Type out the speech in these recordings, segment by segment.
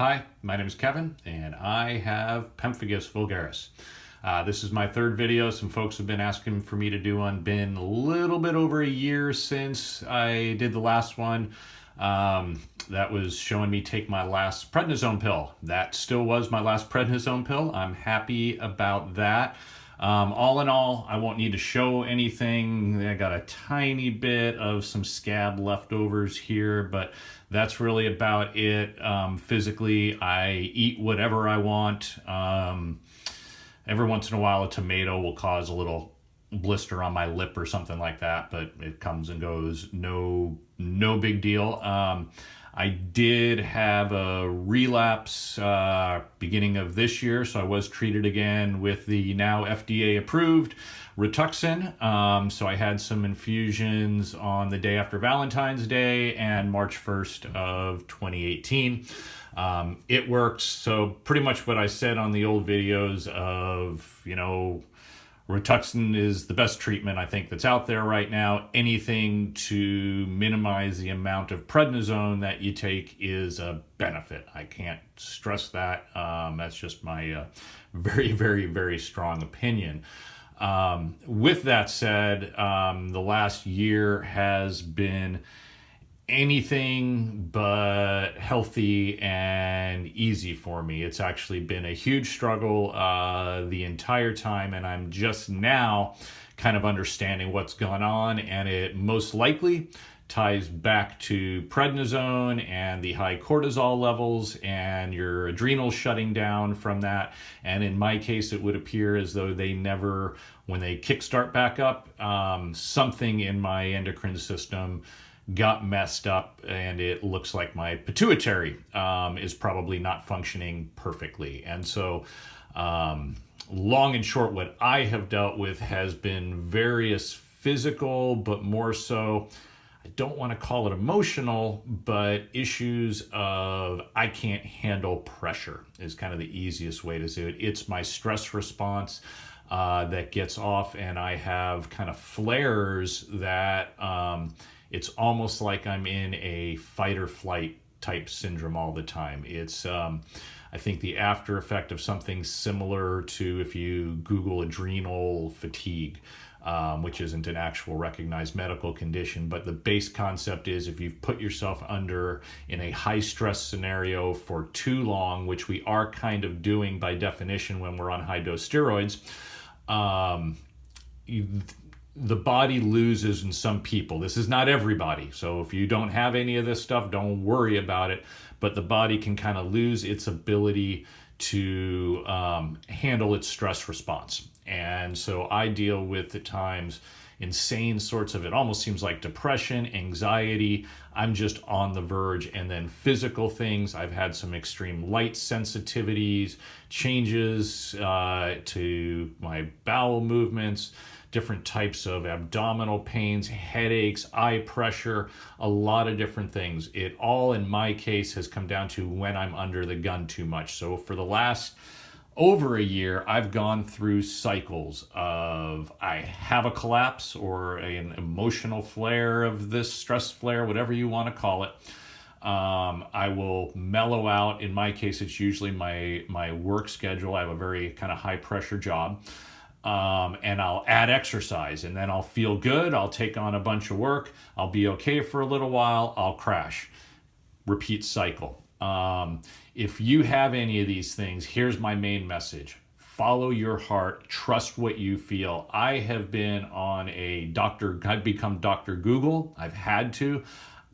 Hi, my name is Kevin, and I have Pemphigus Vulgaris. This is my third video. Some folks have been asking for me to do one. Been a little bit over a year since I did the last one. That was showing me take my last prednisone pill. That still was my last prednisone pill. I'm happy about that. All in all, I won't need to show anything. I got a tiny bit of some scab leftovers here, but that's really about it. Physically, I eat whatever I want. Every once in a while, a tomato will cause a little blister on my lip or something like that, but it comes and goes. No big deal. I did have a relapse beginning of this year, so I was treated again with the now FDA-approved Rituxan. So I had some infusions on the day after Valentine's Day and March 1st of 2018. It works. So pretty much what I said on the old videos of, Rituxan is the best treatment I think that's out there right now. Anything to minimize the amount of prednisone that you take is a benefit. I can't stress that. That's just my very, very, very strong opinion. With that said, the last year has been anything but healthy and easy for me. It's actually been a huge struggle the entire time, and I'm just now kind of understanding what's going on, and it most likely ties back to prednisone and the high cortisol levels and your adrenals shutting down from that. And in my case, it would appear as though they never, when they kickstart back up, something in my endocrine system got messed up, and it looks like my pituitary is probably not functioning perfectly. And so long and short, what I have dealt with has been various physical, but more so, I don't want to call it emotional, but issues of I can't handle pressure is kind of the easiest way to do it. It's my stress response that gets off, and I have kind of flares that it's almost like I'm in a fight or flight type syndrome all the time. It's, I think, the after effect of something similar to if you Google adrenal fatigue, which isn't an actual recognized medical condition, but the base concept is if you've put yourself under in a high stress scenario for too long, which we are kind of doing by definition when we're on high dose steroids, the body loses in some people. This is not everybody. So if you don't have any of this stuff, don't worry about it. But the body can kind of lose its ability to handle its stress response. And so I deal with at times insane sorts of, it almost seems like depression, anxiety. I'm just on the verge. And then physical things. I've had some extreme light sensitivities, changes to my bowel movements, different types of abdominal pains, headaches, eye pressure, a lot of different things. It all, in my case, has come down to when I'm under the gun too much. So for the last over a year, I've gone through cycles of I have a collapse or an emotional flare of this stress flare, whatever you want to call it. I will mellow out. In my case, it's usually my work schedule. I have a very kind of high pressure job. And I'll add exercise, and then I'll feel good. I'll take on a bunch of work. I'll be okay for a little while. I'll crash. Repeat cycle. If you have any of these things, here's my main message. Follow your heart. Trust what you feel. I have been on I've become Dr. Google. I've had to.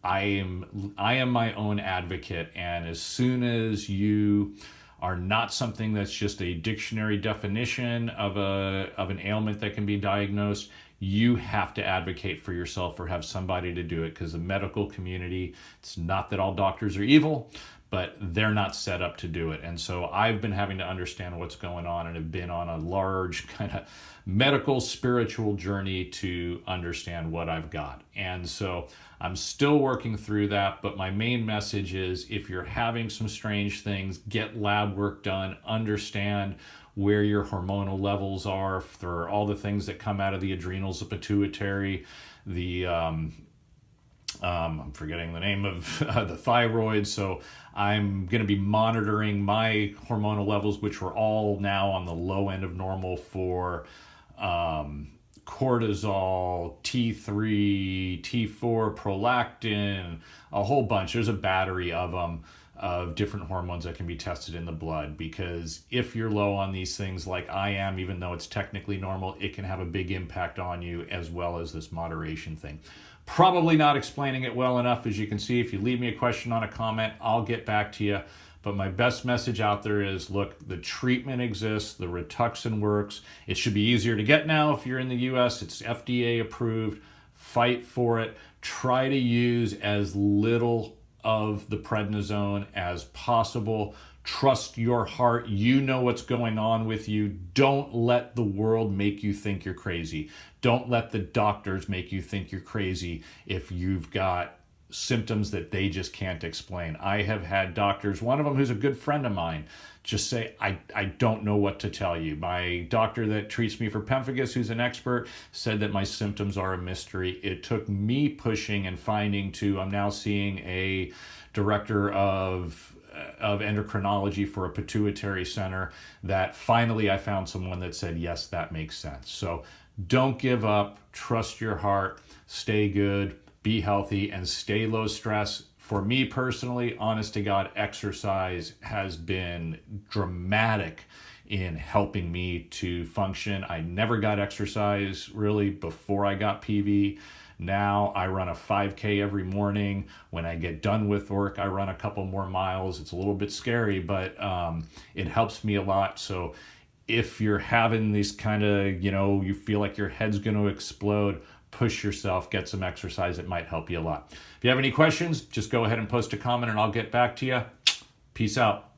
I am my own advocate, and as soon as you are not something that's just a dictionary definition of an ailment that can be diagnosed, you have to advocate for yourself or have somebody to do it, because the medical community, it's not that all doctors are evil, but they're not set up to do it. And so I've been having to understand what's going on and have been on a large kind of medical spiritual journey to understand what I've got. And so I'm still working through that, but my main message is if you're having some strange things, get lab work done, understand where your hormonal levels are for all the things that come out of the adrenals, the pituitary, the I'm forgetting the name of the thyroid. So I'm going to be monitoring my hormonal levels, which were all now on the low end of normal for cortisol, T3, T4, prolactin, a whole bunch. There's a battery of them, of different hormones that can be tested in the blood, because if you're low on these things like I am, even though it's technically normal, it can have a big impact on you, as well as this moderation thing. Probably not explaining it well enough. As you can see, if you leave me a question on a comment, I'll get back to you. But my best message out there is, look, the treatment exists, the Rituxan works. It should be easier to get now if you're in the US. It's FDA approved. Fight for it. Try to use as little of the prednisone as possible. Trust your heart. You know what's going on with you. Don't let the world make you think you're crazy. Don't let the doctors make you think you're crazy if you've got symptoms that they just can't explain. I have had doctors, one of them who's a good friend of mine, just say, I don't know what to tell you. My doctor that treats me for pemphigus, who's an expert, said that my symptoms are a mystery. It took me pushing and finding I'm now seeing a director of endocrinology for a pituitary center, that finally I found someone that said, yes, that makes sense. So don't give up, trust your heart, stay good, be healthy, and stay low stress. For me personally, honest to God, exercise has been dramatic in helping me to function. I never got exercise really before I got PV. Now I run a 5K every morning. When I get done with work, I run a couple more miles. It's a little bit scary, but it helps me a lot. So if you're having these kind of, you feel like your head's going to explode, push yourself, get some exercise. It might help you a lot. If you have any questions, just go ahead and post a comment and I'll get back to you. Peace out.